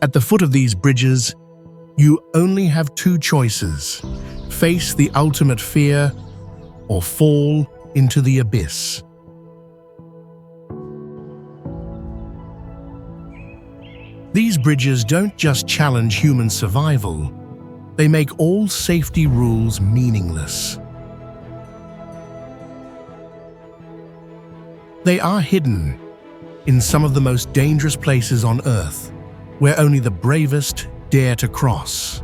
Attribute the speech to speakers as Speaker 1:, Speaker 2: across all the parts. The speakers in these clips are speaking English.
Speaker 1: At the foot of these bridges, you only have two choices: face the ultimate fear or fall into the abyss. These bridges don't just challenge human survival, they make all safety rules meaningless. They are hidden in some of the most dangerous places on Earth, where only the bravest dare to cross.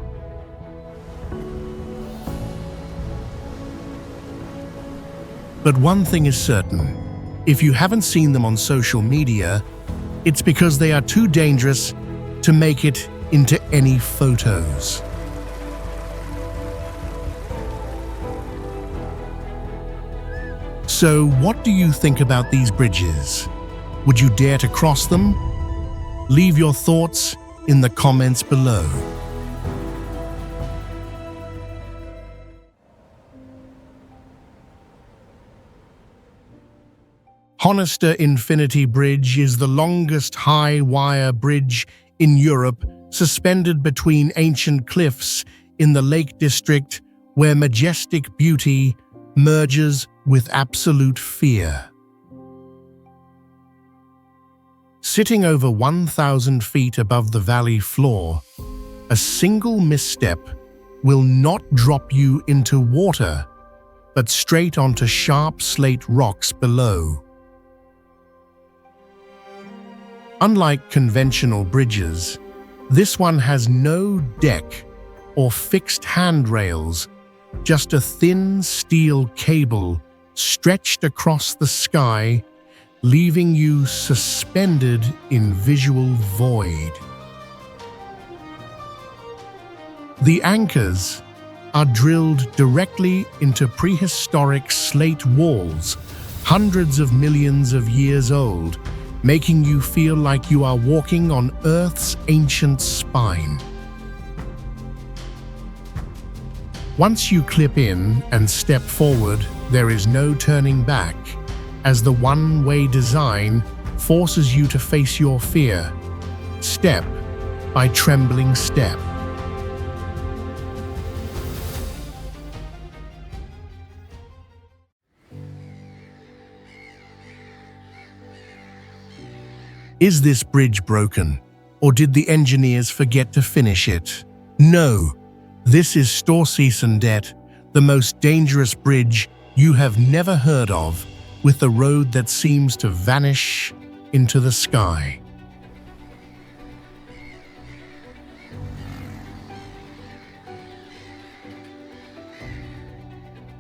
Speaker 1: But one thing is certain: if you haven't seen them on social media, it's because they are too dangerous to make it into any photos. So, what do you think about these bridges? Would you dare to cross them? Leave your thoughts in the comments below. Honister Infinity Bridge is the longest high-wire bridge in Europe, suspended between ancient cliffs in the Lake District, where majestic beauty merges with absolute fear. Sitting over 1,000 feet above the valley floor, a single misstep will not drop you into water, but straight onto sharp slate rocks below. Unlike conventional bridges, this one has no deck or fixed handrails, just a thin steel cable stretched across the sky, leaving you suspended in visual void. The anchors are drilled directly into prehistoric slate walls, hundreds of millions of years old, making you feel like you are walking on Earth's ancient spine. Once you clip in and step forward, there is no turning back, as the one-way design forces you to face your fear, step by trembling step. Is this bridge broken, or did the engineers forget to finish it? No, this is Storseisundet, the most dangerous bridge you have never heard of, with a road that seems to vanish into the sky.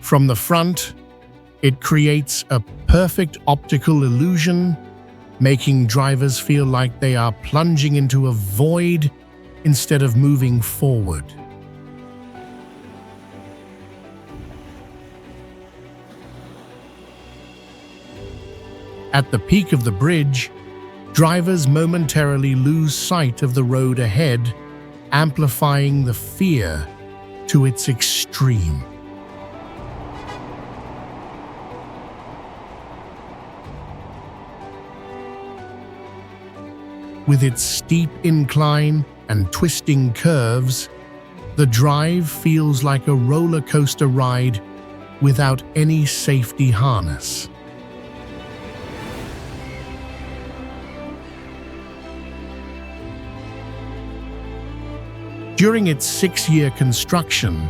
Speaker 1: From the front, it creates a perfect optical illusion, making drivers feel like they are plunging into a void instead of moving forward. At the peak of the bridge, drivers momentarily lose sight of the road ahead, amplifying the fear to its extreme. With its steep incline and twisting curves, the drive feels like a roller coaster ride without any safety harness. During its 6-year construction,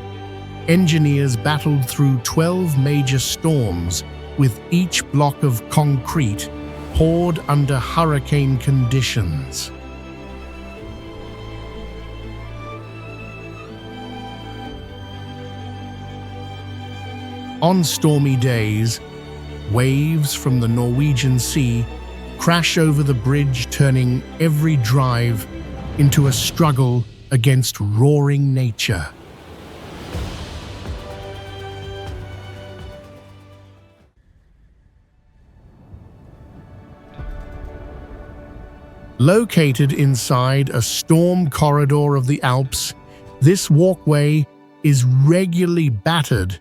Speaker 1: engineers battled through 12 major storms, with each block of concrete poured under hurricane conditions. On stormy days, waves from the Norwegian Sea crash over the bridge, turning every drive into a struggle against roaring nature. Located inside a storm corridor of the Alps, this walkway is regularly battered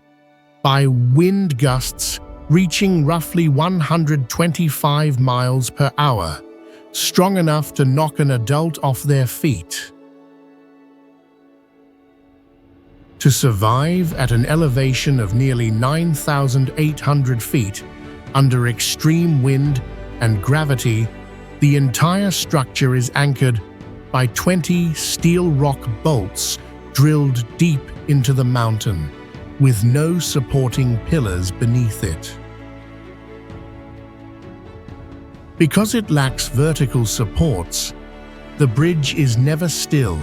Speaker 1: by wind gusts reaching roughly 125 miles per hour, strong enough to knock an adult off their feet. To survive at an elevation of nearly 9,800 feet under extreme wind and gravity, the entire structure is anchored by 20 steel rock bolts drilled deep into the mountain, with no supporting pillars beneath it. Because it lacks vertical supports, the bridge is never still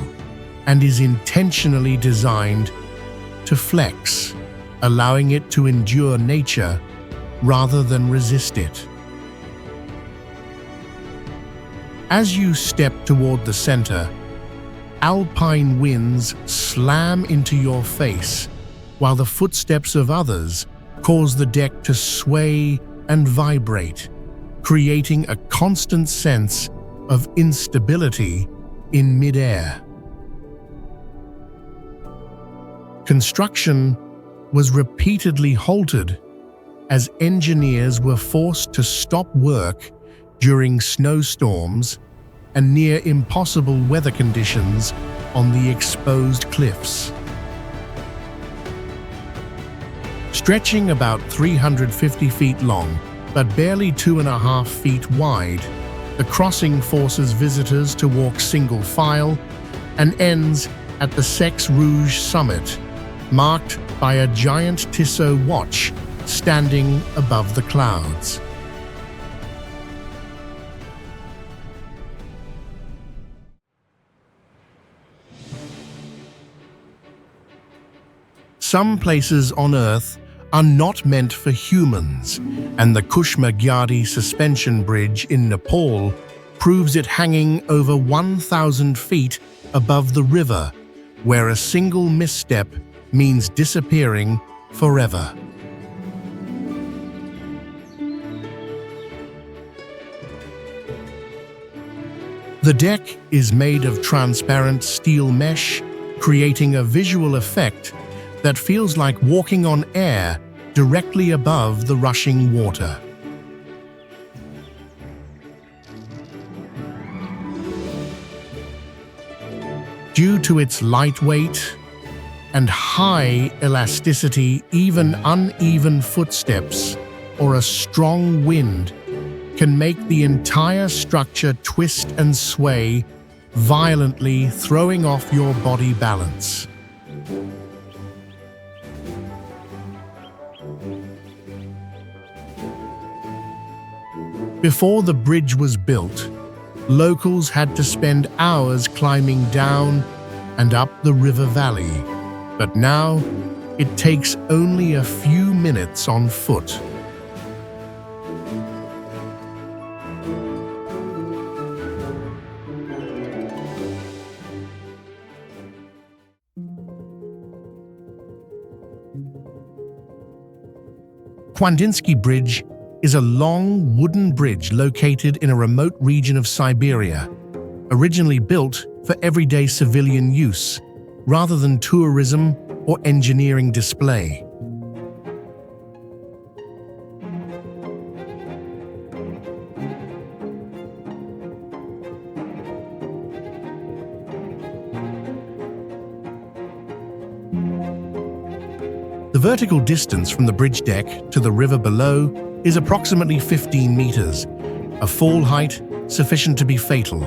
Speaker 1: and is intentionally designed to flex, allowing it to endure nature rather than resist it. As you step toward the center, alpine winds slam into your face, while the footsteps of others cause the deck to sway and vibrate, creating a constant sense of instability in midair. Construction was repeatedly halted as engineers were forced to stop work during snowstorms and near impossible weather conditions on the exposed cliffs. Stretching about 350 feet long, but barely 2.5 feet wide, the crossing forces visitors to walk single file and ends at the Sex Rouge summit, marked by a giant Tissot watch standing above the clouds. Some places on Earth are not meant for humans, and the Kushma Gyadi suspension bridge in Nepal proves it, hanging over 1,000 feet above the river, where a single misstep means disappearing forever. The deck is made of transparent steel mesh, creating a visual effect that feels like walking on air directly above the rushing water. Due to its lightweight and high elasticity, even uneven footsteps or a strong wind can make the entire structure twist and sway violently, throwing off your body balance. Before the bridge was built, locals had to spend hours climbing down and up the river valley, but now it takes only a few minutes on foot. Kwandinsky Bridge is a long wooden bridge located in a remote region of Siberia, originally built for everyday civilian use, rather than tourism or engineering display. The vertical distance from the bridge deck to the river below is approximately 15 meters, a fall height sufficient to be fatal.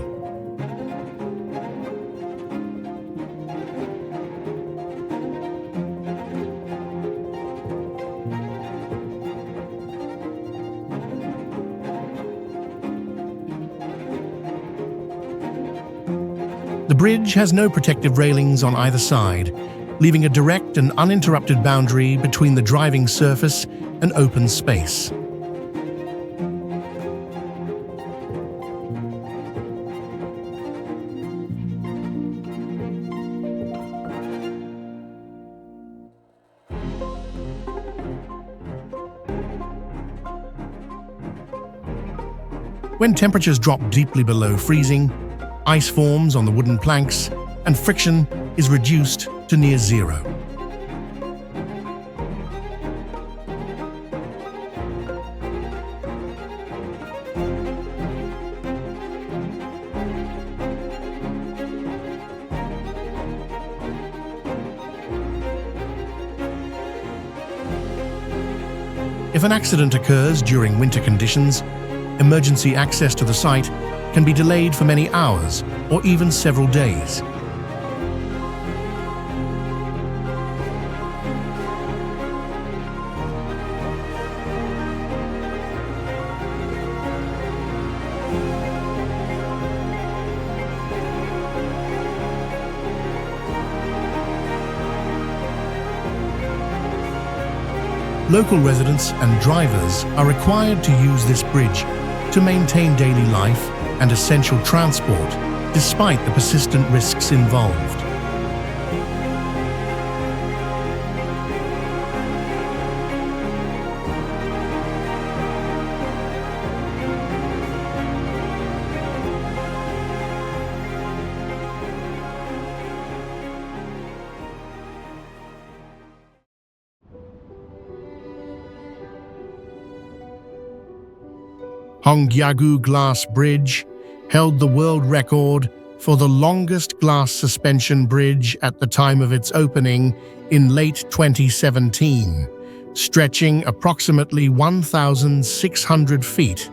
Speaker 1: The bridge has no protective railings on either side, leaving a direct and uninterrupted boundary between the driving surface and open space. When temperatures drop deeply below freezing, ice forms on the wooden planks, and friction is reduced to near zero. If an accident occurs during winter conditions, emergency access to the site can be delayed for many hours or even several days. Local residents and drivers are required to use this bridge to maintain daily life and essential transport, despite the persistent risks involved. Hongyagu Glass Bridge held the world record for the longest glass suspension bridge at the time of its opening in late 2017, stretching approximately 1,600 feet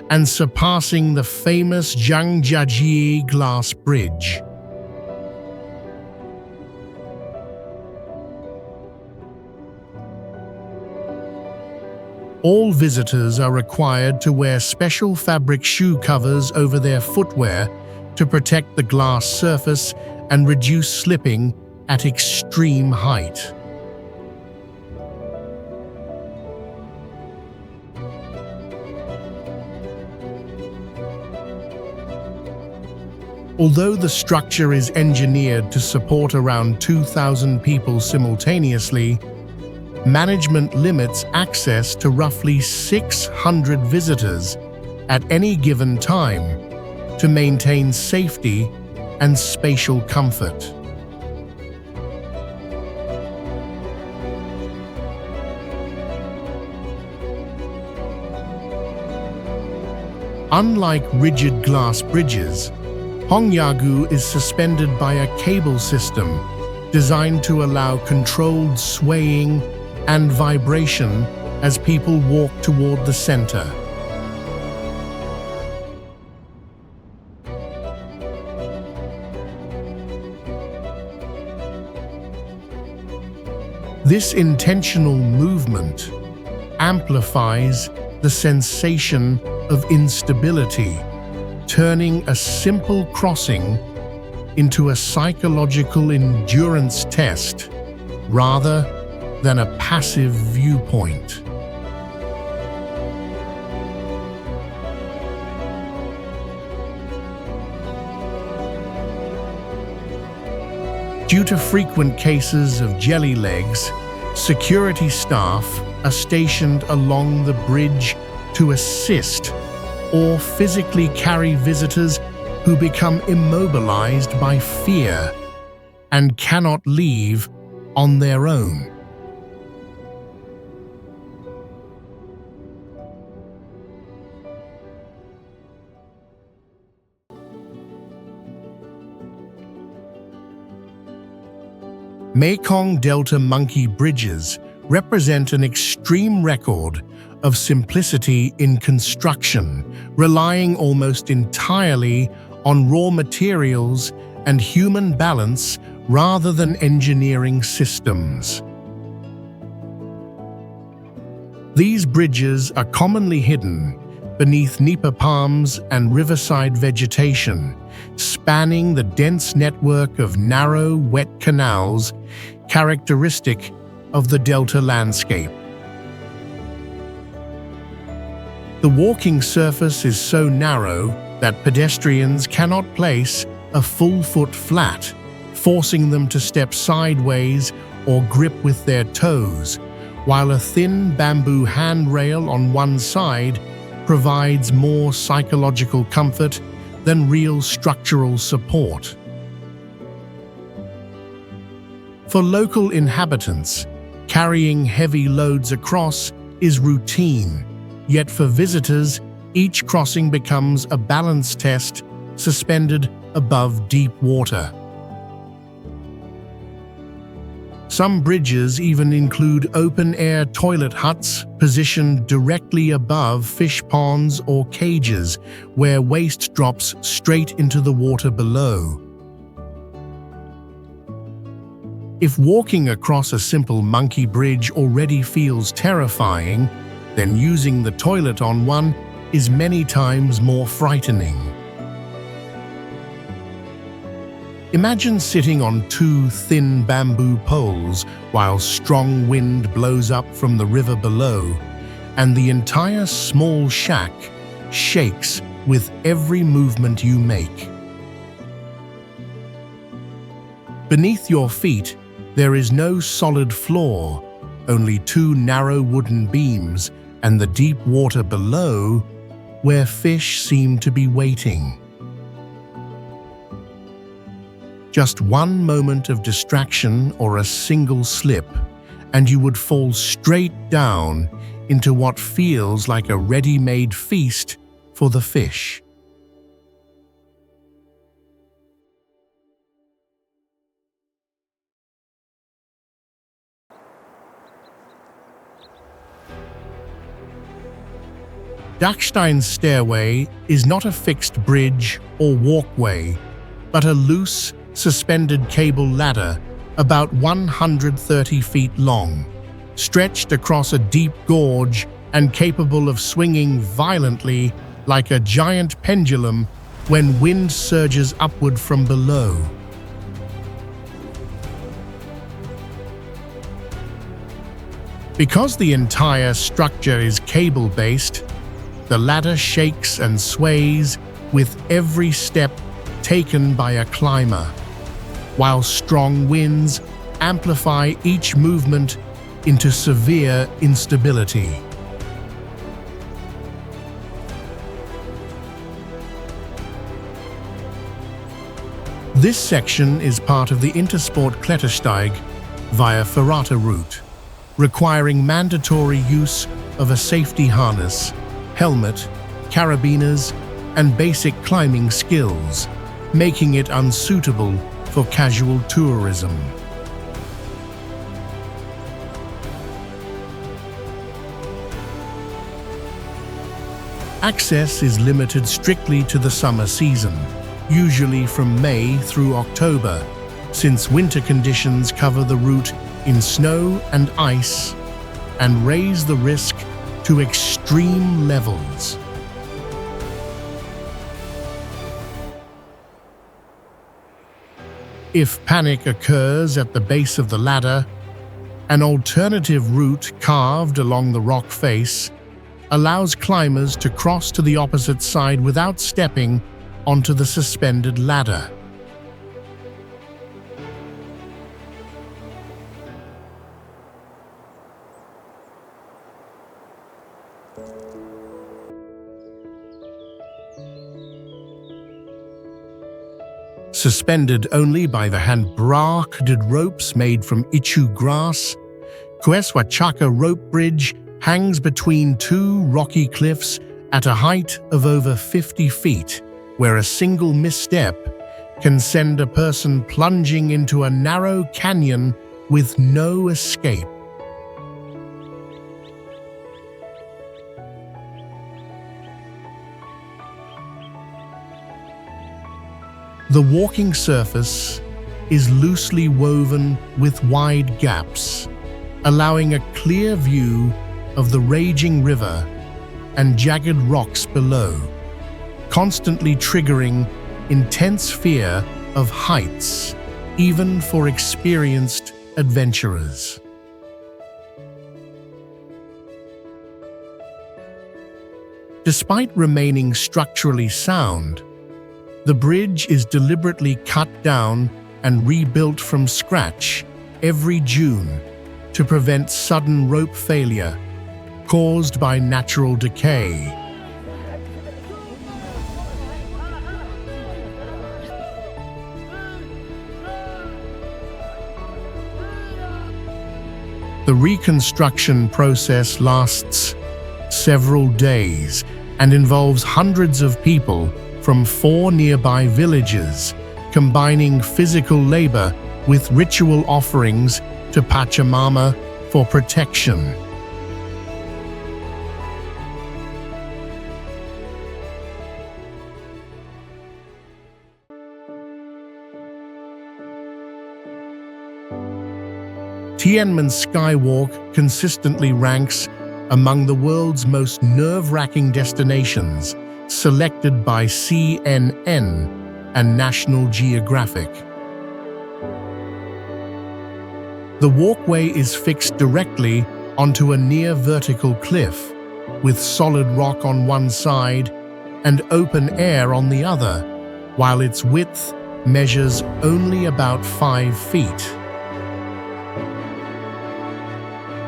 Speaker 1: and surpassing the famous Zhangjiajie Glass Bridge. All visitors are required to wear special fabric shoe covers over their footwear to protect the glass surface and reduce slipping at extreme height. Although the structure is engineered to support around 2,000 people simultaneously, management limits access to roughly 600 visitors at any given time to maintain safety and spatial comfort. Unlike rigid glass bridges, Hongyagu is suspended by a cable system designed to allow controlled swaying and vibration as people walk toward the center. This intentional movement amplifies the sensation of instability, turning a simple crossing into a psychological endurance test rather than a passive viewpoint. Due to frequent cases of jelly legs, security staff are stationed along the bridge to assist or physically carry visitors who become immobilized by fear and cannot leave on their own. Mekong Delta monkey bridges represent an extreme record of simplicity in construction, relying almost entirely on raw materials and human balance rather than engineering systems. These bridges are commonly hidden beneath nipa palms and riverside vegetation, spanning the dense network of narrow, wet canals characteristic of the delta landscape. The walking surface is so narrow that pedestrians cannot place a full foot flat, forcing them to step sideways or grip with their toes, while a thin bamboo handrail on one side provides more psychological comfort than real structural support. For local inhabitants, carrying heavy loads across is routine, yet for visitors, each crossing becomes a balance test suspended above deep water. Some bridges even include open-air toilet huts positioned directly above fish ponds or cages where waste drops straight into the water below. If walking across a simple monkey bridge already feels terrifying, then using the toilet on one is many times more frightening. Imagine sitting on two thin bamboo poles while strong wind blows up from the river below, and the entire small shack shakes with every movement you make. Beneath your feet, there is no solid floor, only two narrow wooden beams and the deep water below, where fish seem to be waiting. Just one moment of distraction or a single slip, and you would fall straight down into what feels like a ready-made feast for the fish. Dachstein's stairway is not a fixed bridge or walkway, but a loose, suspended cable ladder about 130 feet long, stretched across a deep gorge and capable of swinging violently like a giant pendulum when wind surges upward from below. Because the entire structure is cable-based, the ladder shakes and sways with every step taken by a climber, while strong winds amplify each movement into severe instability. This section is part of the Intersport Klettersteig via Ferrata route, requiring mandatory use of a safety harness, helmet, carabiners, and basic climbing skills, making it unsuitable for casual tourism. Access is limited strictly to the summer season, usually from May through October, since winter conditions cover the route in snow and ice and raise the risk to extreme levels. If panic occurs at the base of the ladder, an alternative route carved along the rock face allows climbers to cross to the opposite side without stepping onto the suspended ladder. Suspended only by the hand-braced ropes made from ichu grass, Qinghai-tibet rope bridge hangs between two rocky cliffs at a height of over 50 feet, where a single misstep can send a person plunging into a narrow canyon with no escape. The walking surface is loosely woven with wide gaps, allowing a clear view of the raging river and jagged rocks below, constantly triggering intense fear of heights, even for experienced adventurers. Despite remaining structurally sound, the bridge is deliberately cut down and rebuilt from scratch every June to prevent sudden rope failure caused by natural decay. The reconstruction process lasts several days and involves hundreds of people from 4 nearby villages, combining physical labor with ritual offerings to Pachamama for protection. Tianmen skywalk consistently ranks among the world's most nerve-wracking destinations, selected by CNN and National Geographic. The walkway is fixed directly onto a near-vertical cliff, with solid rock on one side and open air on the other, while its width measures only about 5 feet.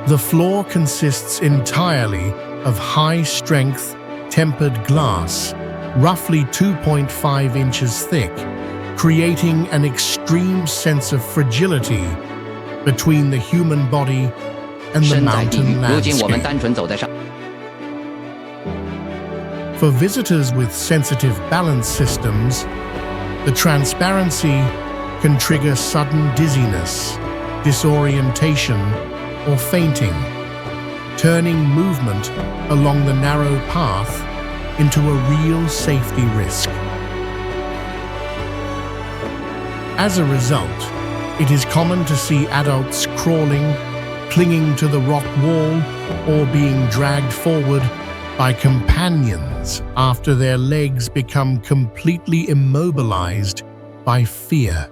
Speaker 1: The floor consists entirely of high-strength, tempered glass, roughly 2.5 inches thick, creating an extreme sense of fragility between the human body and the mountain landscape. For visitors with sensitive balance systems, the transparency can trigger sudden dizziness, disorientation, or fainting, turning movement along the narrow path into a real safety risk. As a result, it is common to see adults crawling, clinging to the rock wall, or being dragged forward by companions after their legs become completely immobilized by fear.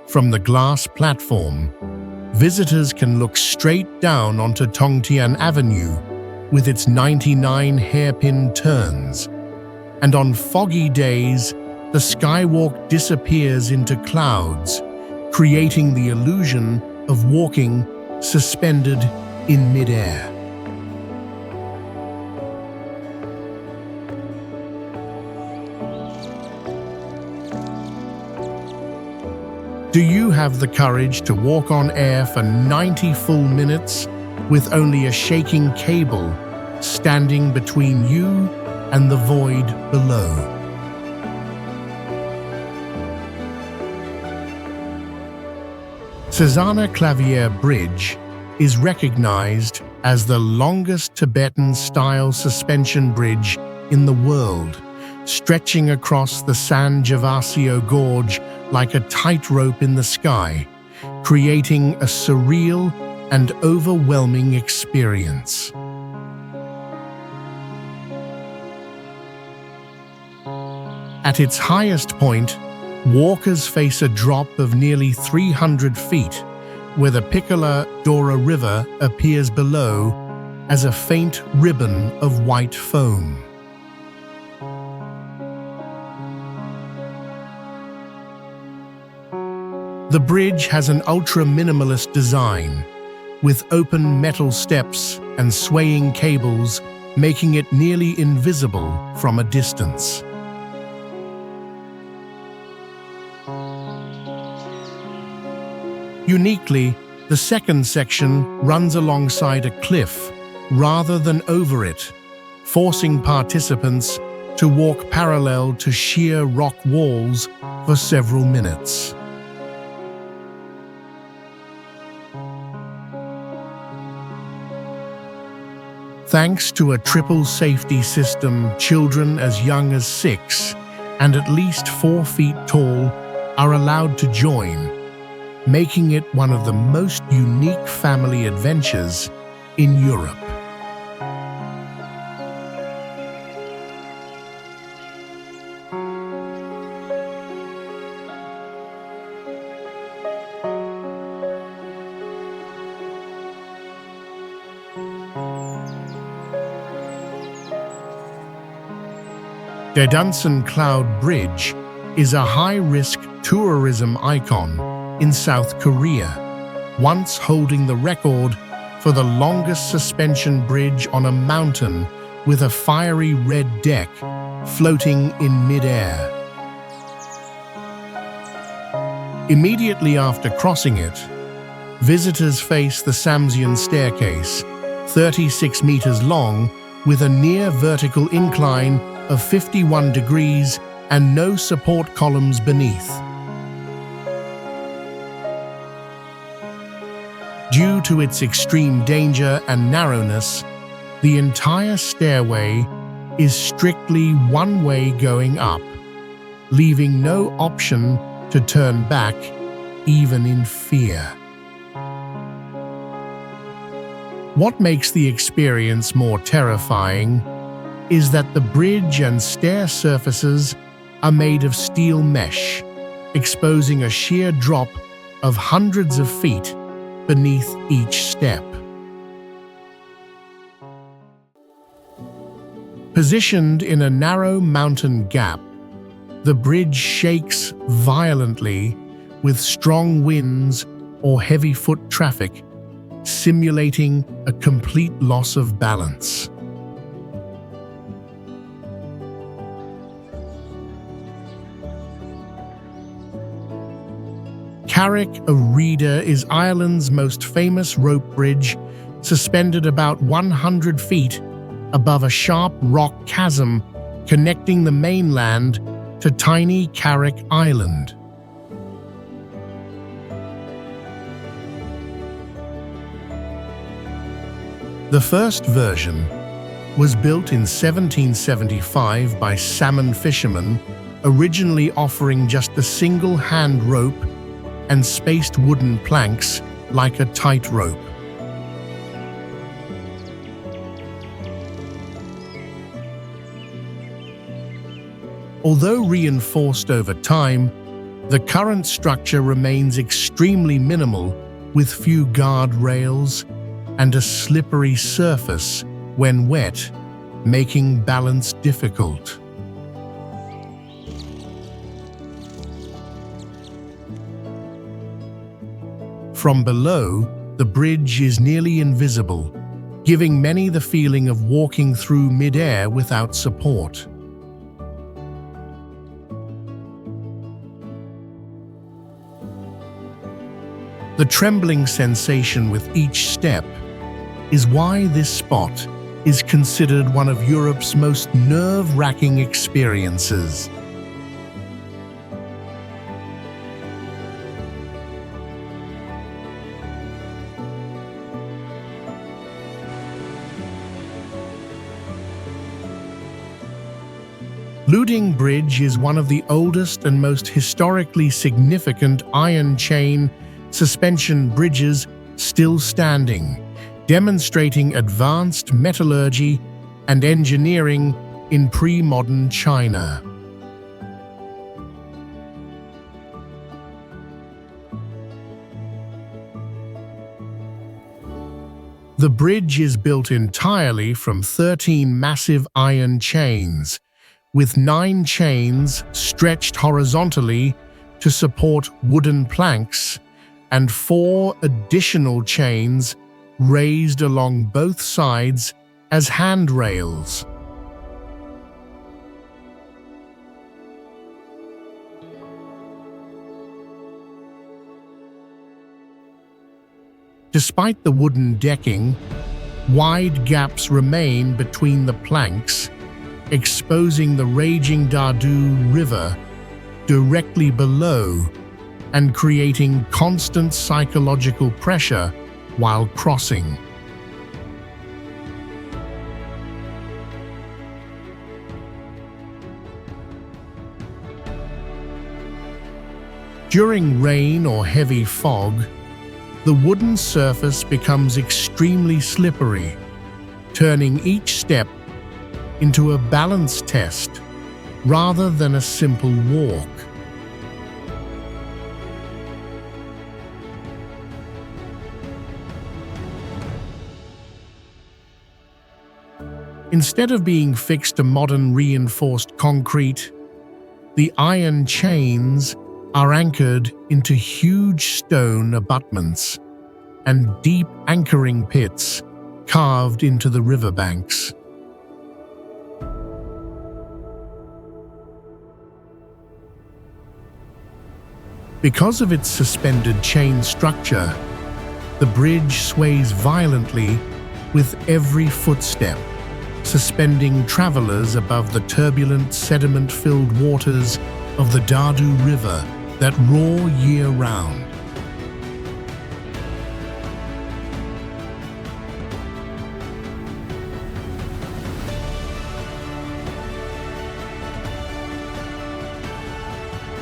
Speaker 1: From the glass platform, visitors can look straight down onto Tongtian Avenue with its 99 hairpin turns, and on foggy days, the skywalk disappears into clouds, creating the illusion of walking suspended in midair. Do you have the courage to walk on air for 90 full minutes with only a shaking cable standing between you and the void below? Cézanne Claviere Bridge is recognized as the longest Tibetan-style suspension bridge in the world, stretching across the San Gervasio Gorge like a tightrope in the sky, creating a surreal and overwhelming experience. At its highest point, walkers face a drop of nearly 300 feet, where the Piccola Dora River appears below as a faint ribbon of white foam. The bridge has an ultra-minimalist design, with open metal steps and swaying cables, making it nearly invisible from a distance. Uniquely, the second section runs alongside a cliff rather than over it, forcing participants to walk parallel to sheer rock walls for several minutes. Thanks to a triple safety system, children as young as 6 and at least 4 feet tall are allowed to join, making it one of the most unique family adventures in Europe. Daedunsan Cloud Bridge is a high-risk tourism icon in South Korea, once holding the record for the longest suspension bridge on a mountain with a fiery red deck floating in mid-air. Immediately after crossing it, visitors face the Samsian staircase, 36 meters long, with a near-vertical incline of 51 degrees and no support columns beneath. Due to its extreme danger and narrowness, the entire stairway is strictly one way going up, leaving no option to turn back, even in fear. What makes the experience more terrifying is that the bridge and stair surfaces are made of steel mesh, exposing a sheer drop of hundreds of feet beneath each step. Positioned in a narrow mountain gap, the bridge shakes violently with strong winds or heavy foot traffic, simulating a complete loss of balance. Carrick-a-rede is Ireland's most famous rope bridge, suspended about 100 feet above a sharp rock chasm connecting the mainland to tiny Carrick Island. The first version was built in 1775 by salmon fishermen, originally offering just a single hand rope and spaced wooden planks like a tightrope. Although reinforced over time, the current structure remains extremely minimal, with few guardrails and a slippery surface when wet, making balance difficult. From below, the bridge is nearly invisible, giving many the feeling of walking through mid-air without support. The trembling sensation with each step is why this spot is considered one of Europe's most nerve-wracking experiences. Luding Bridge is one of the oldest and most historically significant iron chain suspension bridges still standing, demonstrating advanced metallurgy and engineering in pre-modern China. The bridge is built entirely from 13 massive iron chains, with 9 chains stretched horizontally to support wooden planks and 4 additional chains raised along both sides as handrails. Despite the wooden decking, wide gaps remain between the planks, exposing the raging Daedunsan River directly below and creating constant psychological pressure while crossing. During rain or heavy fog, the wooden surface becomes extremely slippery, turning each step into a balance test rather than a simple walk. Instead of being fixed to modern reinforced concrete, the iron chains are anchored into huge stone abutments and deep anchoring pits carved into the riverbanks. Because of its suspended chain structure, the bridge sways violently with every footstep, suspending travelers above the turbulent, sediment-filled waters of the Daedunsan River that roar year-round.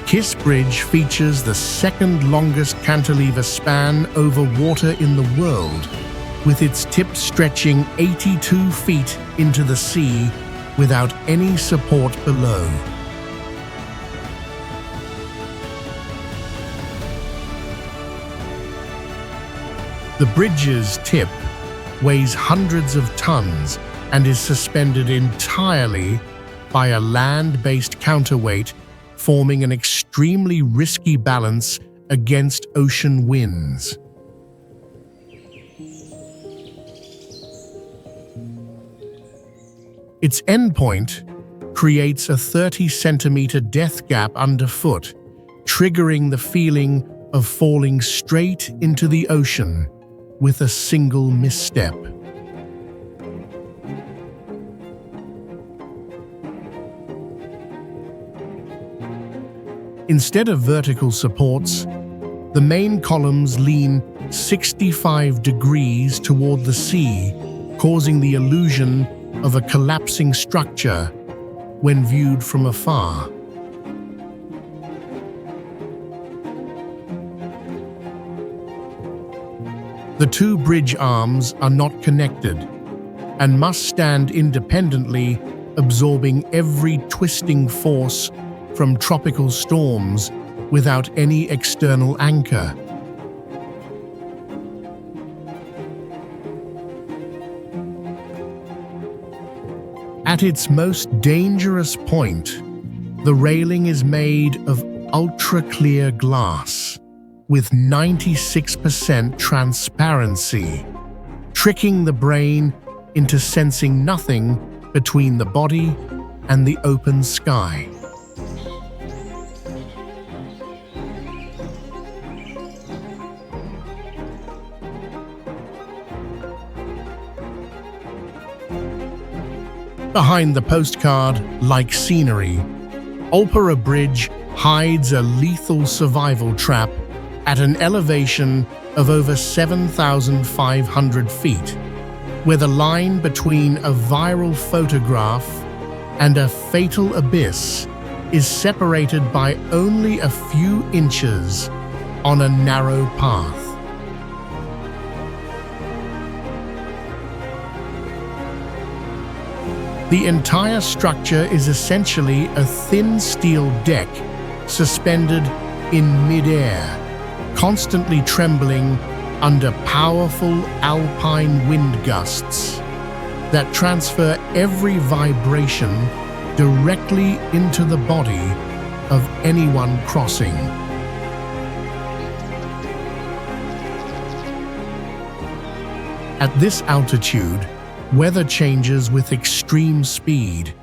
Speaker 1: Kiss Bridge features the second longest cantilever span over water in the world, with its tip stretching 82 feet into the sea without any support below. The bridge's tip weighs hundreds of tons and is suspended entirely by a land-based counterweight, forming an extremely risky balance against ocean winds. Its endpoint creates a 30-centimeter death gap underfoot, triggering the feeling of falling straight into the ocean with a single misstep. Instead of vertical supports, the main columns lean 65 degrees toward the sea, causing the illusion of a collapsing structure when viewed from afar. The two bridge arms are not connected and must stand independently, absorbing every twisting force from tropical storms without any external anchor. At its most dangerous point, the railing is made of ultra-clear glass with 96% transparency, tricking the brain into sensing nothing between the body and the open sky. Behind the postcard-like scenery, Olperer Bridge hides a lethal survival trap at an elevation of over 7,500 feet, where the line between a viral photograph and a fatal abyss is separated by only a few inches on a narrow path. The entire structure is essentially a thin steel deck suspended in mid-air, constantly trembling under powerful alpine wind gusts that transfer every vibration directly into the body of anyone crossing. At this altitude, weather changes with extreme speed.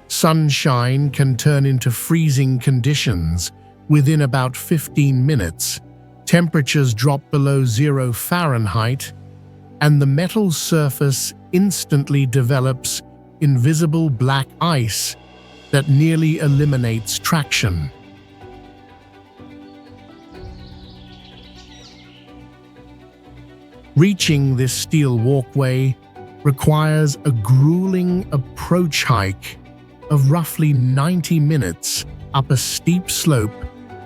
Speaker 1: Sunshine can turn into freezing conditions within about 15 minutes. Temperatures drop below 0 Fahrenheit, and the metal surface instantly develops invisible black ice that nearly eliminates traction. Reaching this steel walkway requires a grueling approach hike of roughly 90 minutes up a steep slope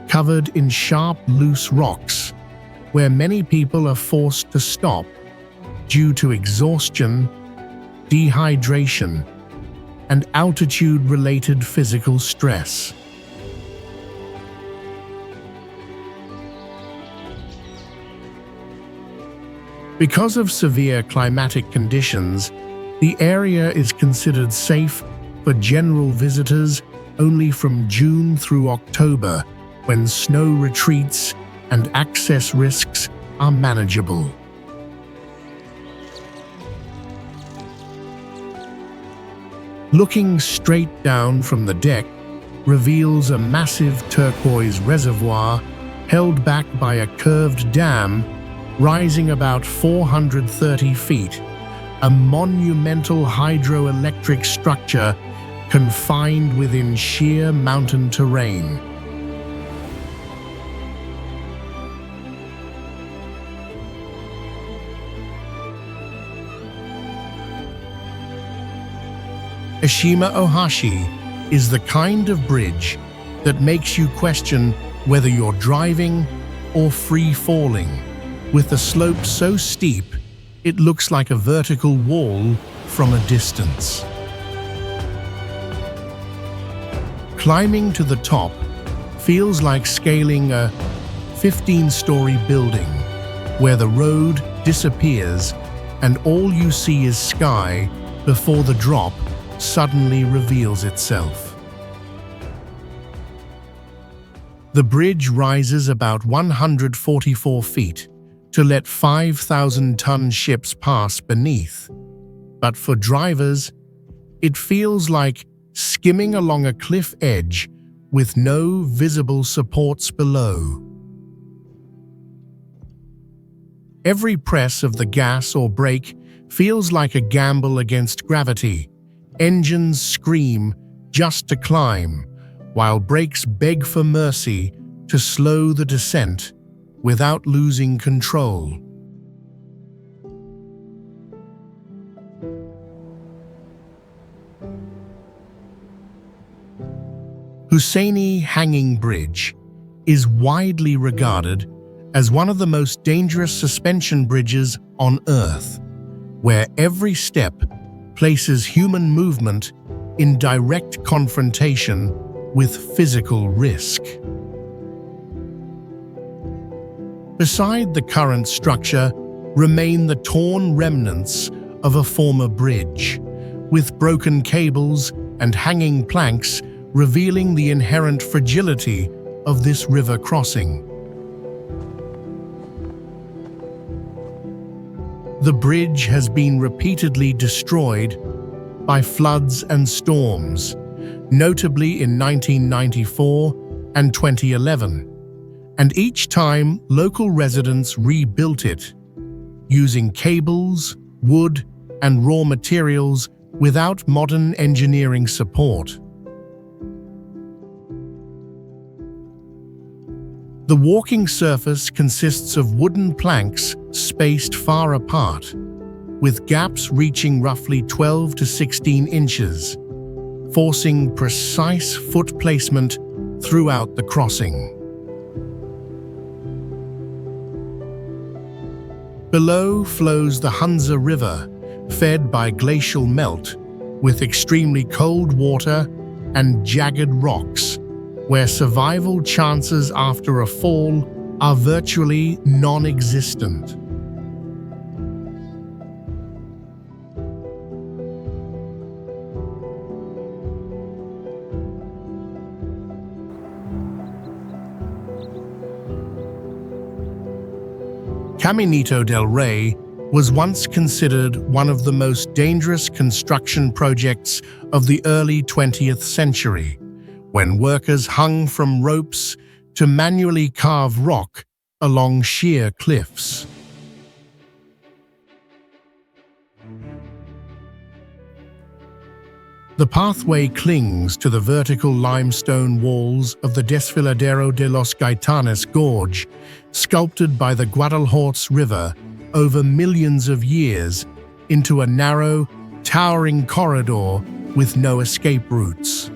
Speaker 1: covered in sharp, loose rocks, where many people are forced to stop due to exhaustion, dehydration, and altitude-related physical stress. Because of severe climatic conditions, the area is considered safe for general visitors only from June through October, when snow retreats and access risks are manageable. Looking straight down from the deck reveals a massive turquoise reservoir held back by a curved dam rising about 430 feet, a monumental hydroelectric structure confined within sheer mountain terrain. Eshima ohashi is the kind of bridge that makes you question whether you're driving or free-falling. With the slope so steep, it looks like a vertical wall from a distance. Climbing to the top feels like scaling a 15-story building, where the road disappears and all you see is sky before the drop suddenly reveals itself. The bridge rises about 144 feet to let 5,000-ton ships pass beneath. But for drivers, it feels like skimming along a cliff edge with no visible supports below. Every press of the gas or brake feels like a gamble against gravity. Engines scream just to climb, while brakes beg for mercy to slow the descent without losing control. Hussaini Hanging Bridge is widely regarded as one of the most dangerous suspension bridges on Earth, where every step places human movement in direct confrontation with physical risk. Beside the current structure remain the torn remnants of a former bridge, with broken cables and hanging planks revealing the inherent fragility of this river crossing. The bridge has been repeatedly destroyed by floods and storms, notably in 1994 and 2011, and each time local residents rebuilt it, using cables, wood, and raw materials without modern engineering support. The walking surface consists of wooden planks spaced far apart, with gaps reaching roughly 12 to 16 inches, forcing precise foot placement throughout the crossing. Below flows the Hunza River, fed by glacial melt, with extremely cold water and jagged rocks, where survival chances after a fall are virtually non-existent. Caminito del Rey was once considered one of the most dangerous construction projects of the early 20th century, when workers hung from ropes to manually carve rock along sheer cliffs. The pathway clings to the vertical limestone walls of the Desfiladero de los Gaitanes Gorge, sculpted by the Guadalhorce River over millions of years into a narrow, towering corridor with no escape routes.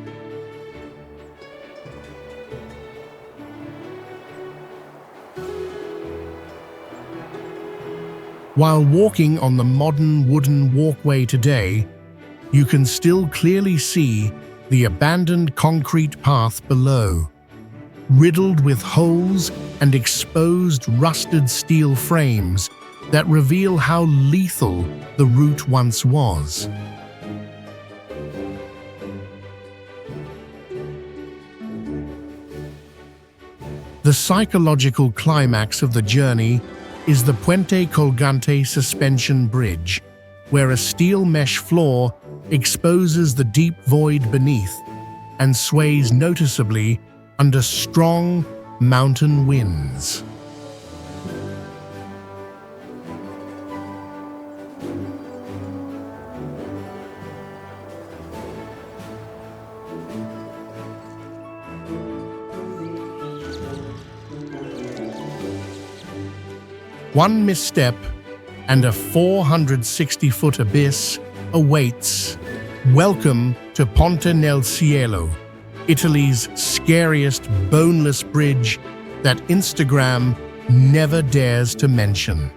Speaker 1: While walking on the modern wooden walkway today, you can still clearly see the abandoned concrete path below, riddled with holes and exposed rusted steel frames that reveal how lethal the route once was. The psychological climax of the journey is the Puente Colgante suspension bridge, where a steel mesh floor exposes the deep void beneath and sways noticeably under strong mountain winds. One misstep and a 460-foot abyss awaits. Welcome to Ponte nel Cielo, Italy's scariest boneless bridge that Instagram never dares to mention.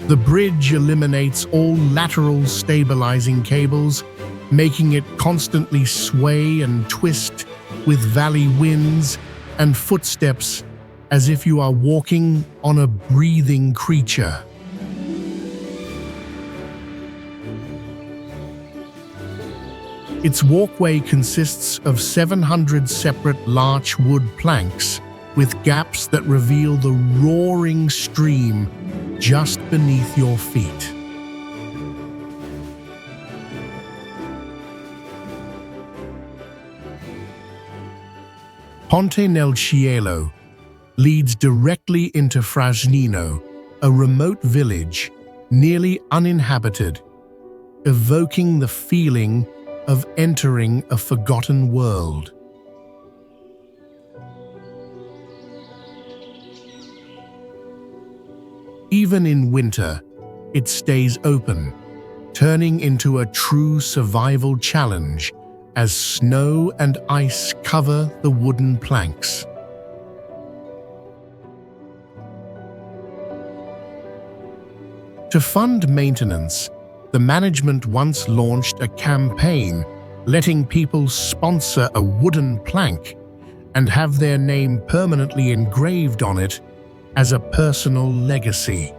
Speaker 1: The bridge eliminates all lateral stabilizing cables, making it constantly sway and twist with valley winds and footsteps as if you are walking on a breathing creature. Its walkway consists of 700 separate larch wood planks with gaps that reveal the roaring stream just beneath your feet. Ponte nel Cielo leads directly into Frasnino, a remote village nearly uninhabited, evoking the feeling of entering a forgotten world. Even in winter, it stays open, turning into a true survival challenge as snow and ice cover the wooden planks. To fund maintenance, the management once launched a campaign letting people sponsor a wooden plank and have their name permanently engraved on it as a personal legacy.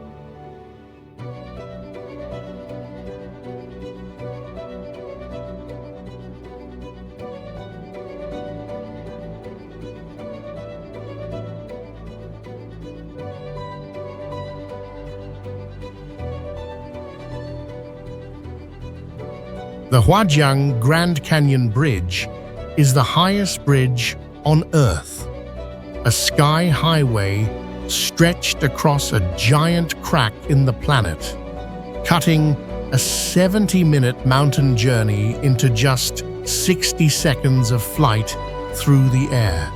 Speaker 1: The Huajiang Grand Canyon Bridge is the highest bridge on Earth, a sky highway stretched across a giant crack in the planet, cutting a 70-minute mountain journey into just 60 seconds of flight through the air.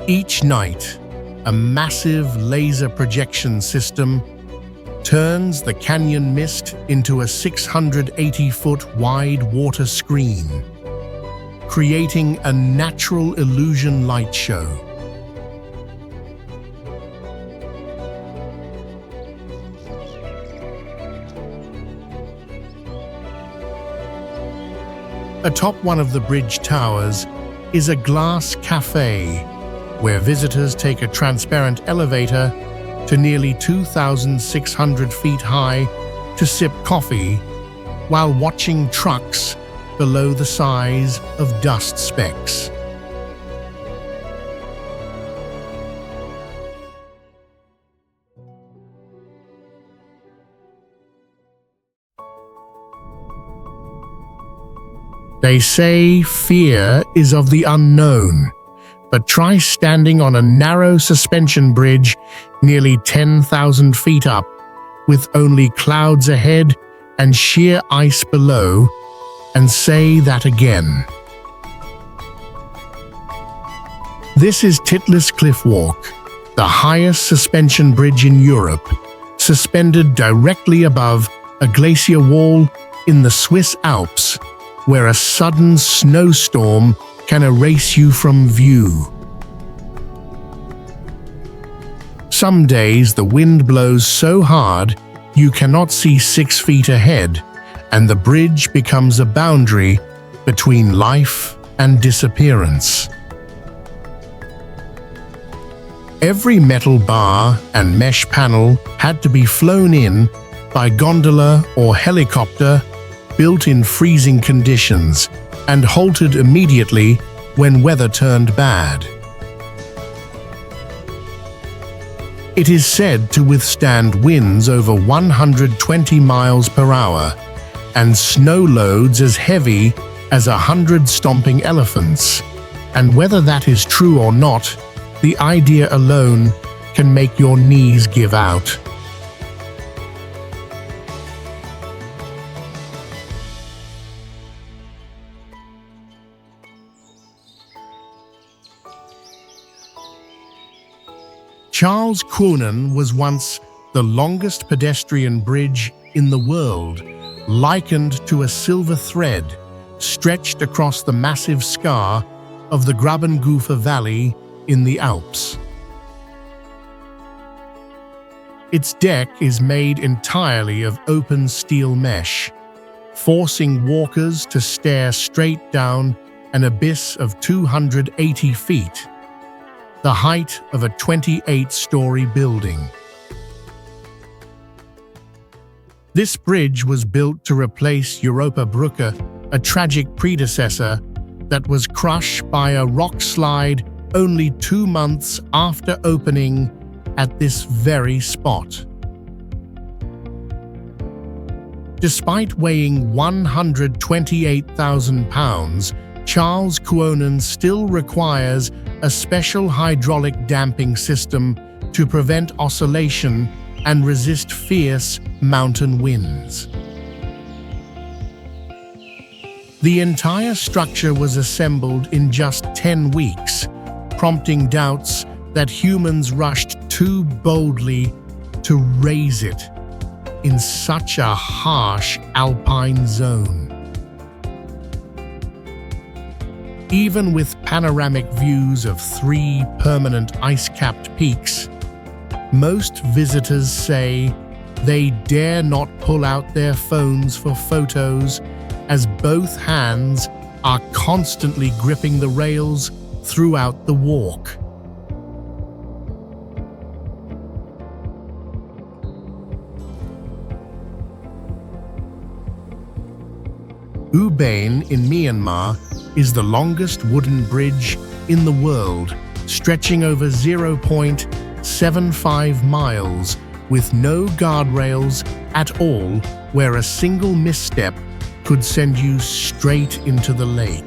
Speaker 1: Each night, a massive laser projection system turns the canyon mist into a 680-foot wide water screen, creating a natural illusion light show. Atop one of the bridge towers is a glass cafe where visitors take a transparent elevator to nearly 2,600 feet high to sip coffee while watching trucks below the size of dust specks. They say fear is of the unknown, but try standing on a narrow suspension bridge nearly 10,000 feet up, with only clouds ahead and sheer ice below, and say that again. This is Titlis Cliffwalk, the highest suspension bridge in Europe, suspended directly above a glacier wall in the Swiss Alps, where a sudden snowstorm can erase you from view. Some days the wind blows so hard you cannot see 6 feet ahead, and the bridge becomes a boundary between life and disappearance. Every metal bar and mesh panel had to be flown in by gondola or helicopter, built in freezing conditions, and halted immediately when weather turned bad. It is said to withstand winds over 120 miles per hour and snow loads as heavy as 100 stomping elephants. And whether that is true or not, the idea alone can make your knees give out. Charles Kuonen was once the longest pedestrian bridge in the world, likened to a silver thread stretched across the massive scar of the Grabengufer Valley in the Alps. Its deck is made entirely of open steel mesh, forcing walkers to stare straight down an abyss of 280 feet, the height of a 28-story building. This bridge was built to replace Europabrücke, a tragic predecessor that was crushed by a rock slide only 2 months after opening at this very spot. Despite weighing 128,000 pounds, Charles Kuonen still requires a special hydraulic damping system to prevent oscillation and resist fierce mountain winds. The entire structure was assembled in just 10 weeks, prompting doubts that humans rushed too boldly to raise it in such a harsh alpine zone. Even with panoramic views of 3 permanent ice-capped peaks, most visitors say they dare not pull out their phones for photos, as both hands are constantly gripping the rails throughout the walk. Bein in Myanmar is the longest wooden bridge in the world, stretching over 0.75 miles with no guardrails at all, where a single misstep could send you straight into the lake.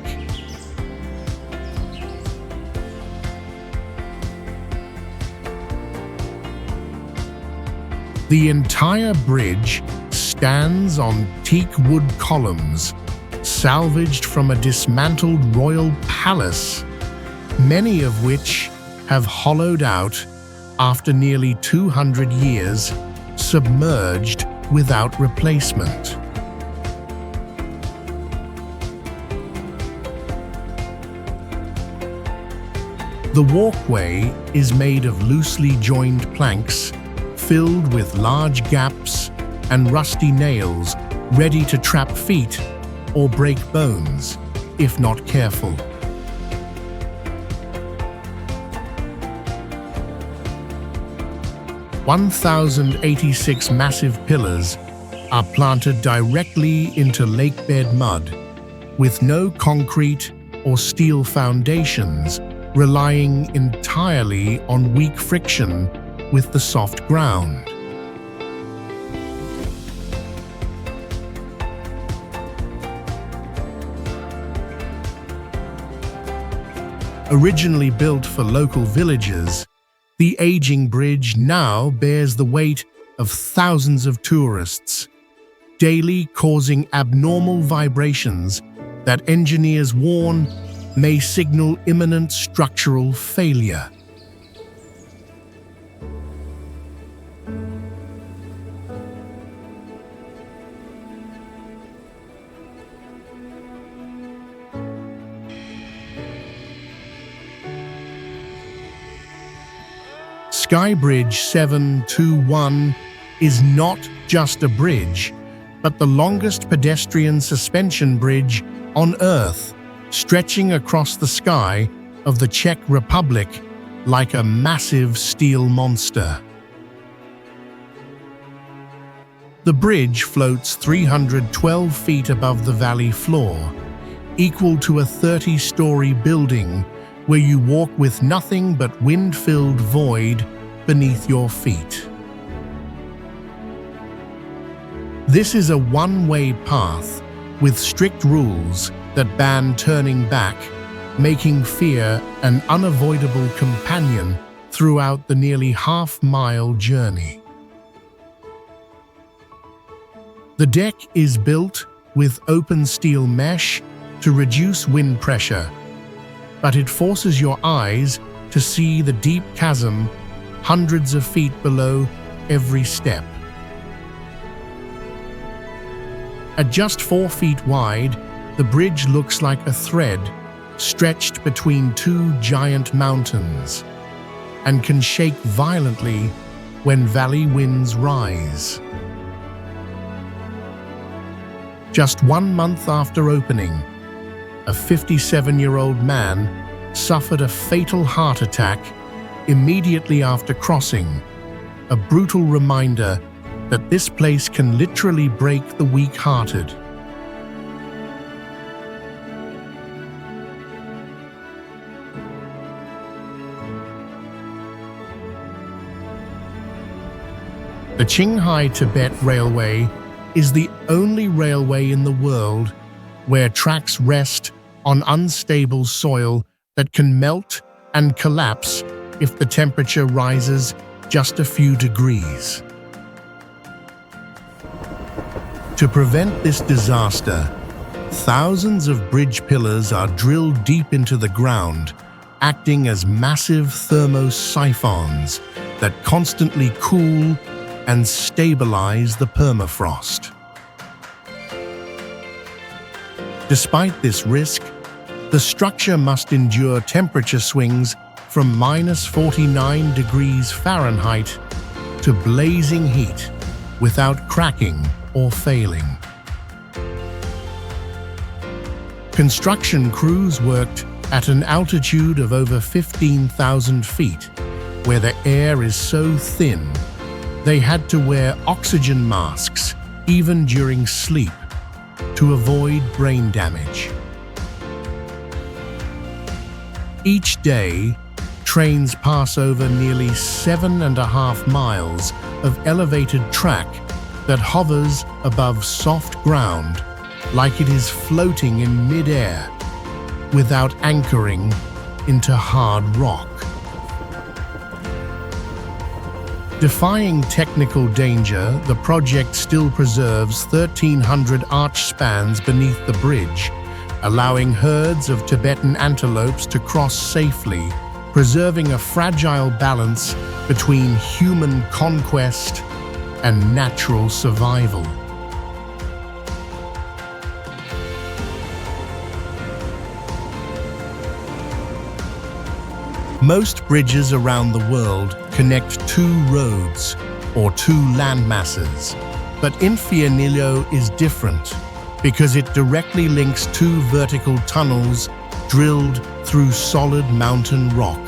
Speaker 1: The entire bridge stands on teak wood columns, salvaged from a dismantled royal palace, many of which have hollowed out after nearly 200 years, submerged without replacement. The walkway is made of loosely joined planks filled with large gaps and rusty nails ready to trap feet or break bones, if not careful. 1,086 massive pillars are planted directly into lakebed mud, with no concrete or steel foundations, relying entirely on weak friction with the soft ground. Originally built for local villagers, the aging bridge now bears the weight of thousands of tourists, daily causing abnormal vibrations that engineers warn may signal imminent structural failure. Skybridge 721 is not just a bridge, but the longest pedestrian suspension bridge on Earth, stretching across the sky of the Czech Republic like a massive steel monster. The bridge floats 312 feet above the valley floor, equal to a 30-story building where you walk with nothing but wind-filled void beneath your feet. This is a one-way path with strict rules that ban turning back, making fear an unavoidable companion throughout the nearly half-mile journey. The deck is built with open steel mesh to reduce wind pressure, but it forces your eyes to see the deep chasm hundreds of feet below every step. At just 4 feet wide, the bridge looks like a thread stretched between two giant mountains and can shake violently when valley winds rise. Just 1 month after opening, a 57-year-old man suffered a fatal heart attack immediately after crossing, a brutal reminder that this place can literally break the weak-hearted. The Qinghai-Tibet Railway is the only railway in the world where tracks rest on unstable soil that can melt and collapse if the temperature rises just a few degrees. To prevent this disaster, thousands of bridge pillars are drilled deep into the ground, acting as massive thermosiphons that constantly cool and stabilize the permafrost. Despite this risk, the structure must endure temperature swings from -49 degrees Fahrenheit to blazing heat without cracking or failing. Construction crews worked at an altitude of over 15,000 feet, where the air is so thin they had to wear oxygen masks even during sleep to avoid brain damage. Each day, trains pass over nearly 7.5 miles of elevated track that hovers above soft ground like it is floating in mid-air without anchoring into hard rock. Defying technical danger, the project still preserves 1,300 arch spans beneath the bridge, allowing herds of Tibetan antelopes to cross safely, preserving a fragile balance between human conquest and natural survival. Most bridges around the world connect two roads or two landmasses, but Infionilio is different because it directly links two vertical tunnels drilled through solid mountain rock.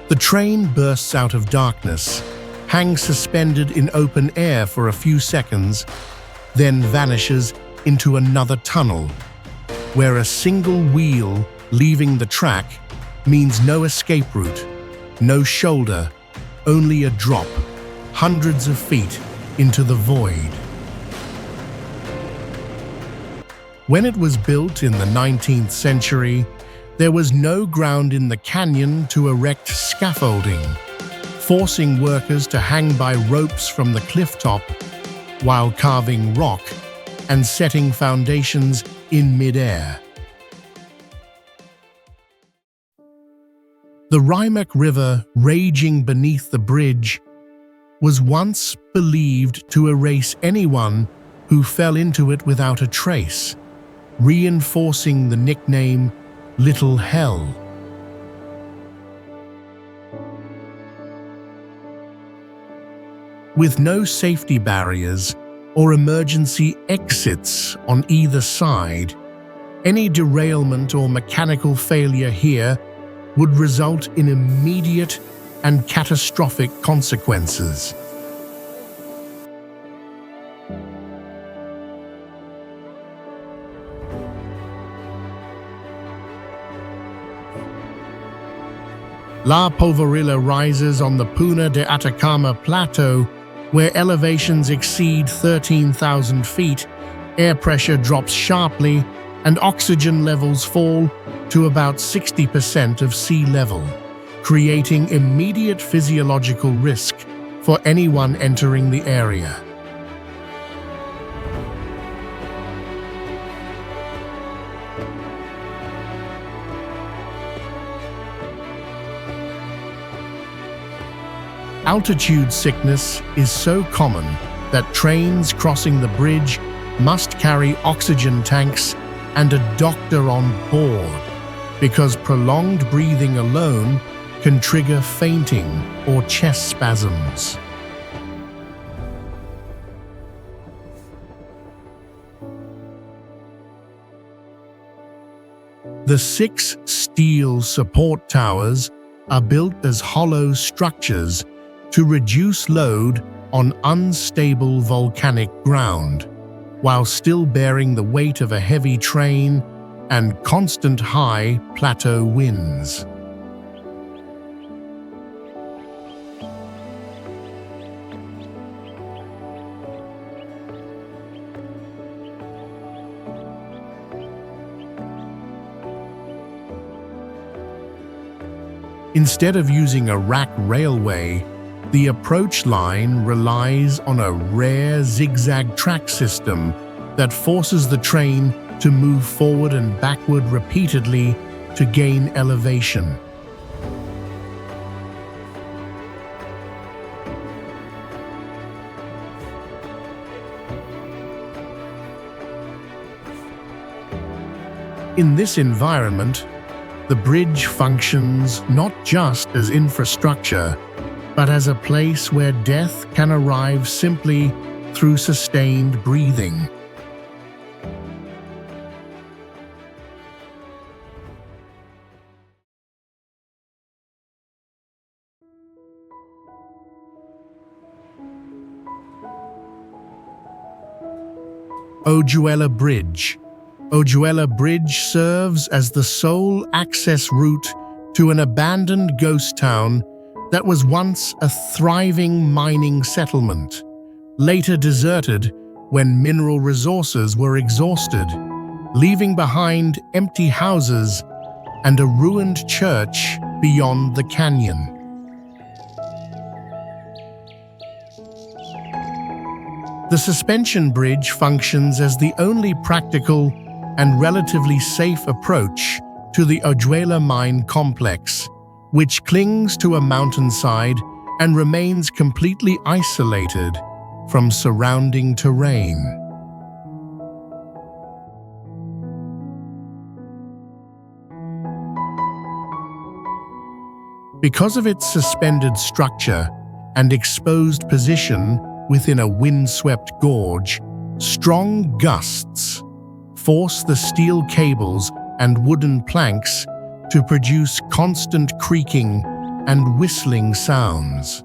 Speaker 1: The train bursts out of darkness, hangs suspended in open air for a few seconds, then vanishes into another tunnel, where a single wheel leaving the track means no escape route, no shoulder, only a drop, hundreds of feet into the void. When it was built in the 19th century, there was no ground in the canyon to erect scaffolding, forcing workers to hang by ropes from the cliff top while carving rock and setting foundations in mid-air. The Rimac River raging beneath the bridge was once believed to erase anyone who fell into it without a trace, reinforcing the nickname Little Hell. With no safety barriers or emergency exits on either side, any derailment or mechanical failure here would result in immediate and catastrophic consequences. La Polvorilla rises on the Puna de Atacama Plateau, where elevations exceed 13,000 feet, air pressure drops sharply, and oxygen levels fall to about 60% of sea level, creating immediate physiological risk for anyone entering the area. Altitude sickness is so common that trains crossing the bridge must carry oxygen tanks and a doctor on board, because prolonged breathing alone can trigger fainting or chest spasms. The 6 steel support towers are built as hollow structures to reduce load on unstable volcanic ground, while still bearing the weight of a heavy train and constant high plateau winds. Instead of using a rack railway, the approach line relies on a rare zigzag track system that forces the train to move forward and backward repeatedly to gain elevation. In this environment, the bridge functions not just as infrastructure, but as a place where death can arrive simply through sustained breathing. Ojuela Bridge. Ojuela Bridge serves as the sole access route to an abandoned ghost town that was once a thriving mining settlement, later deserted when mineral resources were exhausted, leaving behind empty houses and a ruined church beyond the canyon. The suspension bridge functions as the only practical and relatively safe approach to the Ojuela mine complex, which clings to a mountainside and remains completely isolated from surrounding terrain. Because of its suspended structure and exposed position within a windswept gorge, strong gusts force the steel cables and wooden planks to produce constant creaking and whistling sounds.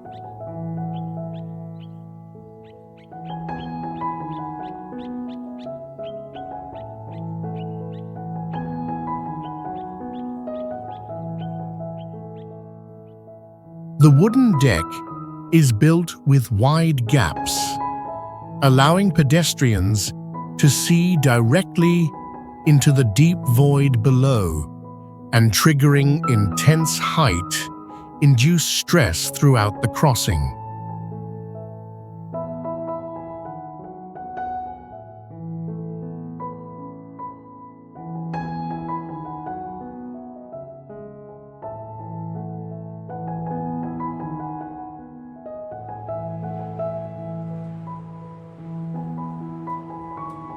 Speaker 1: The wooden deck is built with wide gaps, allowing pedestrians to see directly into the deep void below and triggering intense height-induced stress throughout the crossing.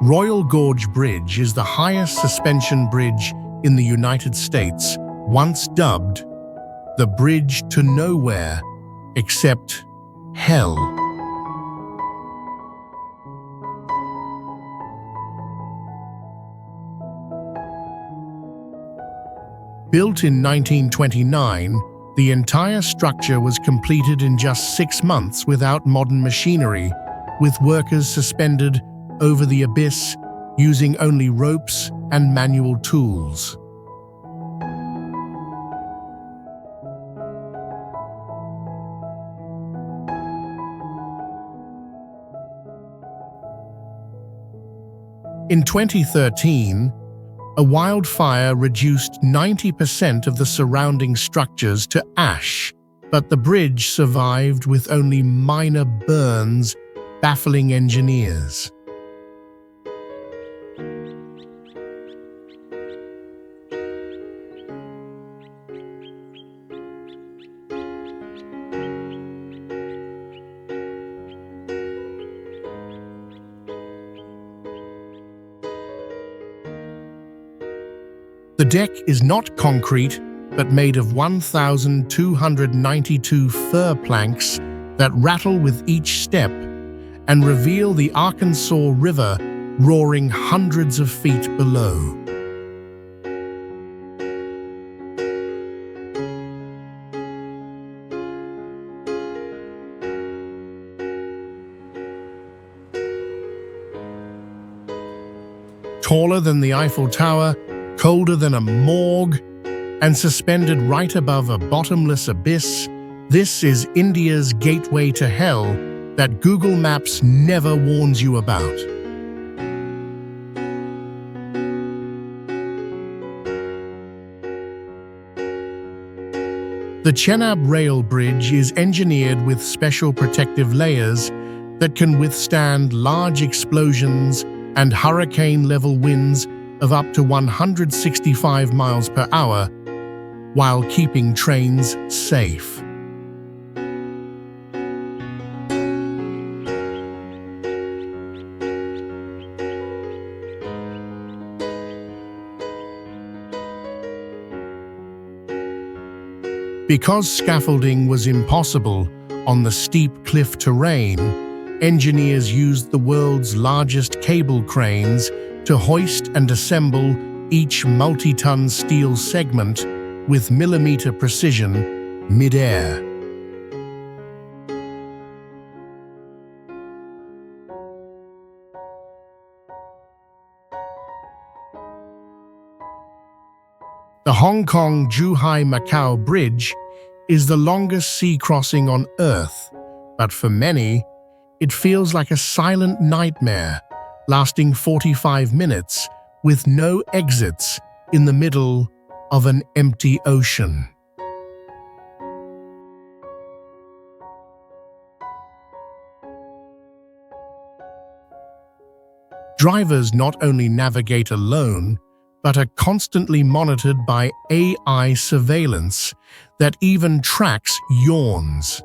Speaker 1: Royal Gorge Bridge is the highest suspension bridge in the United States, once dubbed the bridge to nowhere except hell. Built in 1929, the entire structure was completed in just 6 months without modern machinery, with workers suspended over the abyss using only ropes and manual tools. In 2013, a wildfire reduced 90% of the surrounding structures to ash, but the bridge survived with only minor burns, baffling engineers. The deck is not concrete, but made of 1,292 fir planks that rattle with each step and reveal the Arkansas River roaring hundreds of feet below. Taller than the Eiffel Tower, colder than a morgue, and suspended right above a bottomless abyss, this is India's gateway to hell that Google Maps never warns you about. The Chenab rail bridge is engineered with special protective layers that can withstand large explosions and hurricane-level winds of up to 165 miles per hour, while keeping trains safe. Because scaffolding was impossible on the steep cliff terrain, engineers used the world's largest cable cranes to hoist and assemble each multi-ton steel segment with millimeter precision mid-air. The Hong Kong-Zhuhai-Macau Bridge is the longest sea crossing on Earth, but for many, it feels like a silent nightmare, lasting 45 minutes with no exits in the middle of an empty ocean. Drivers not only navigate alone, but are constantly monitored by AI surveillance that even tracks yawns.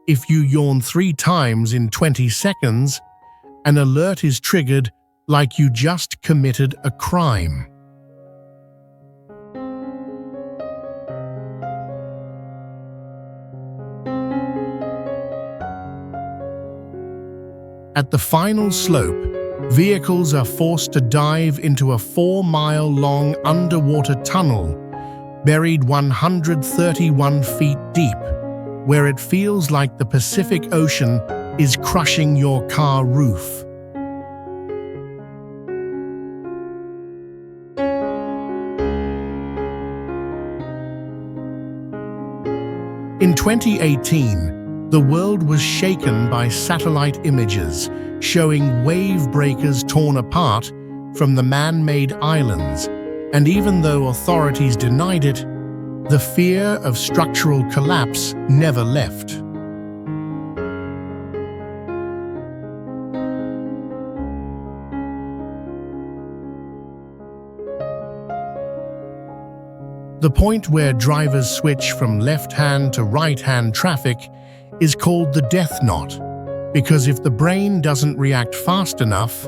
Speaker 1: If you yawn 3 times in 20 seconds, an alert is triggered like you just committed a crime. At the final slope, vehicles are forced to dive into a 4-mile-long underwater tunnel, buried 131 feet deep, where it feels like the Pacific Ocean is crushing your car roof. In 2018, the world was shaken by satellite images showing wave breakers torn apart from the man-made islands, and even though authorities denied it, the fear of structural collapse never left. The point where drivers switch from left-hand to right-hand traffic is called the death knot, because if the brain doesn't react fast enough,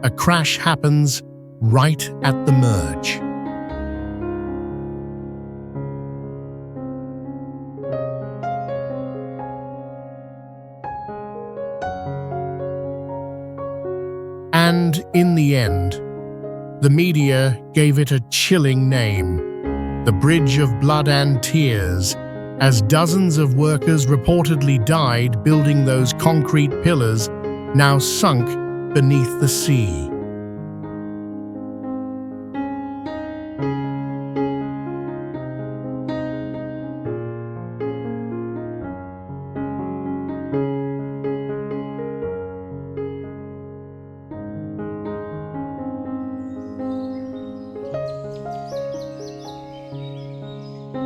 Speaker 1: a crash happens right at the merge. And in the end, the media gave it a chilling name, the Bridge of Blood and Tears, as dozens of workers reportedly died building those concrete pillars now sunk beneath the sea.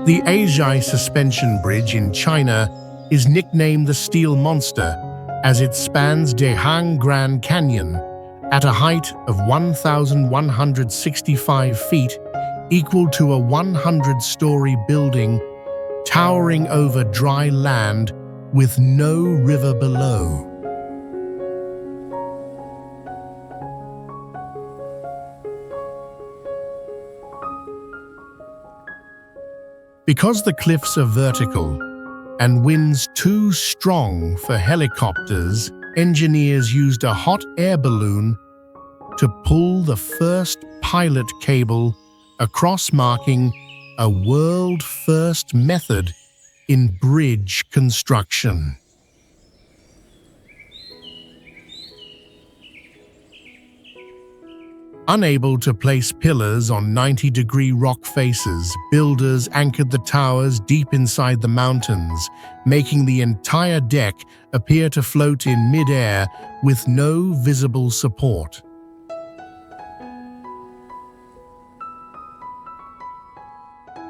Speaker 1: The Eshima suspension bridge in China is nicknamed the Steel Monster as it spans Dehang Grand Canyon at a height of 1,165 feet, equal to a 100-story building towering over dry land with no river below. Because the cliffs are vertical and winds too strong for helicopters, engineers used a hot air balloon to pull the first pilot cable across, marking a world-first method in bridge construction. Unable to place pillars on 90-degree rock faces, builders anchored the towers deep inside the mountains, making the entire deck appear to float in mid-air with no visible support.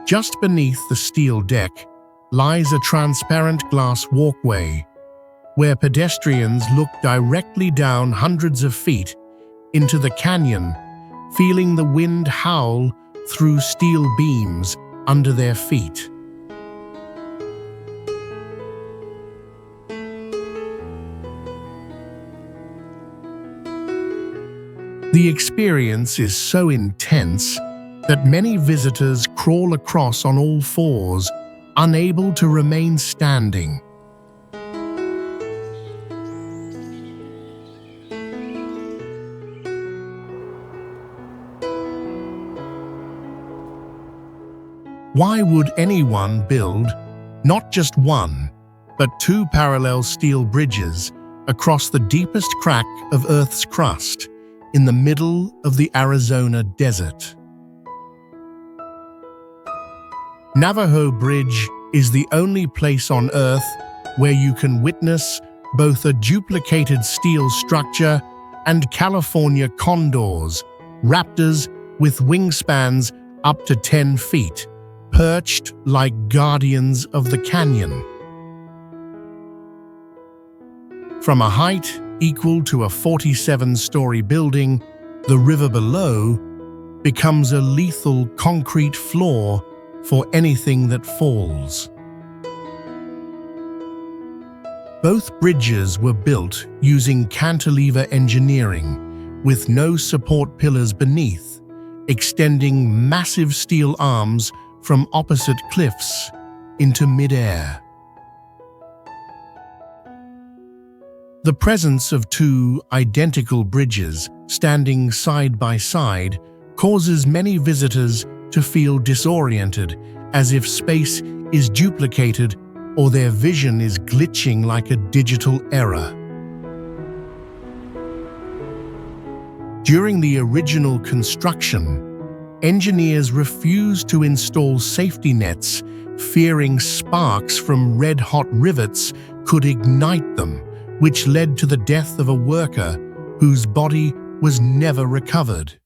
Speaker 1: Just beneath the steel deck lies a transparent glass walkway, where pedestrians look directly down hundreds of feet into the canyon, feeling the wind howl through steel beams under their feet. The experience is so intense that many visitors crawl across on all fours, unable to remain standing. Why would anyone build not just one, but two parallel steel bridges across the deepest crack of Earth's crust in the middle of the Arizona desert? Navajo Bridge is the only place on Earth where you can witness both a duplicated steel structure and California condors, raptors with wingspans up to 10 feet, perched like guardians of the canyon. From a height equal to a 47-story building, the river below becomes a lethal concrete floor for anything that falls. Both bridges were built using cantilever engineering, with no support pillars beneath, extending massive steel arms from opposite cliffs into mid-air. The presence of two identical bridges standing side by side causes many visitors to feel disoriented, as if space is duplicated or their vision is glitching like a digital error. During the original construction, engineers refused to install safety nets, fearing sparks from red-hot rivets could ignite them, which led to the death of a worker whose body was never recovered.